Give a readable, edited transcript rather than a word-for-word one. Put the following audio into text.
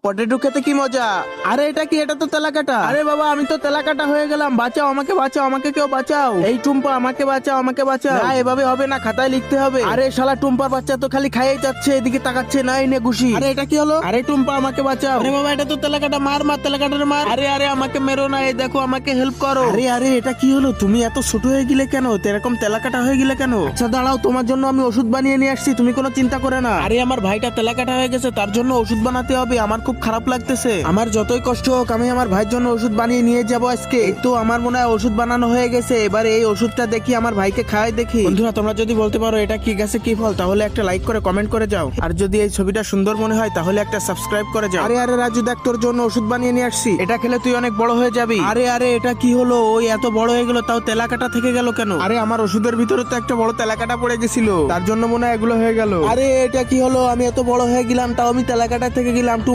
Potato খেতে কি মজা। আরে এটা কি? এটা তো তেলাকাটা। আরে বাবা, আমি তো তেলাকাটা হয়ে গেলাম। বাঁচাও আমাকে, বাঁচাও আমাকে, কেউ বাঁচাও। এই টুম্পা, আমাকে বাঁচাও, আমাকে বাঁচাও। না, এভাবে হবে না, খাতায় লিখতে হবে। আরে শালা টুম্পার বাচ্চা তো খালি খাইয়েই যাচ্ছে, এদিকে তাকাচ্ছে না। এই নে ঘুষি। আরে এটা কি হলো? আরে টুম্পা, আমাকে বাঁচাও। আরে বাবা, এটা তো তেলাকাটা। মার মার, তেলাকাটার মার। আরে আরে, আমাকে মেরো না, এই দেখো, আমাকে হেল্প করো। আরে আরে, এটা কি হলো? তুমি এত ছোট হয়ে গেলে কেন? এরকম তেলাকাটা হয়ে গেলে কেন? আচ্ছা দাঁড়াও, তোমার জন্য আমি ওষুধ বানিয়ে নিয়ে আসছি, তুমি কোনো চিন্তা করে না। আরে আমার ভাইটা তেলাকাটা হয়ে গেছে, তার জন্য ওষুধ বানাতে হবে। আমার খুব খারাপ লাগতেছে। আমার যতই কষ্ট হোক, আমি আমার ভাইয়ের জন্য ওষুধ বানিয়ে নিয়ে যাবো আজকে। এই তো আমার মনে হয় ওষুধ বানানো হয়ে গেছে। এবারে এই ওষুধটা দেখি, আমার ভাইকে খাওয়াই দেখি। বন্ধুরা, তোমরা যদি বলতে পারো এটা কি গাছে কি ফল, তাহলে একটা লাইক করে কমেন্ট করে যাও। আর যদি এই ছবিটা সুন্দর মনে হয়, তাহলে একটা সাবস্ক্রাইব করে যাও। আরে আরে রাজু, দেখ, তোর জন্য ওষুধ বানিয়ে নিয়ে আসছি। এটা খেলে তুই অনেক বড় হয়ে যাবি। আরে আরে, এটা কি হলো? ওই এত বড় হয়ে গেল, তাও তেলাকাটা থেকে গেল কেন? আরে আমার ওষুধের ভিতরে তো একটা বড় তেলাকাটা পড়ে গেছিল, তার জন্য মনে হয় এগুলো হয়ে গেল। আরে এটা কি হলো? আমি এত বড় হয়ে গেলাম, তাও আমি তেলাকাটা থেকে গেলাম।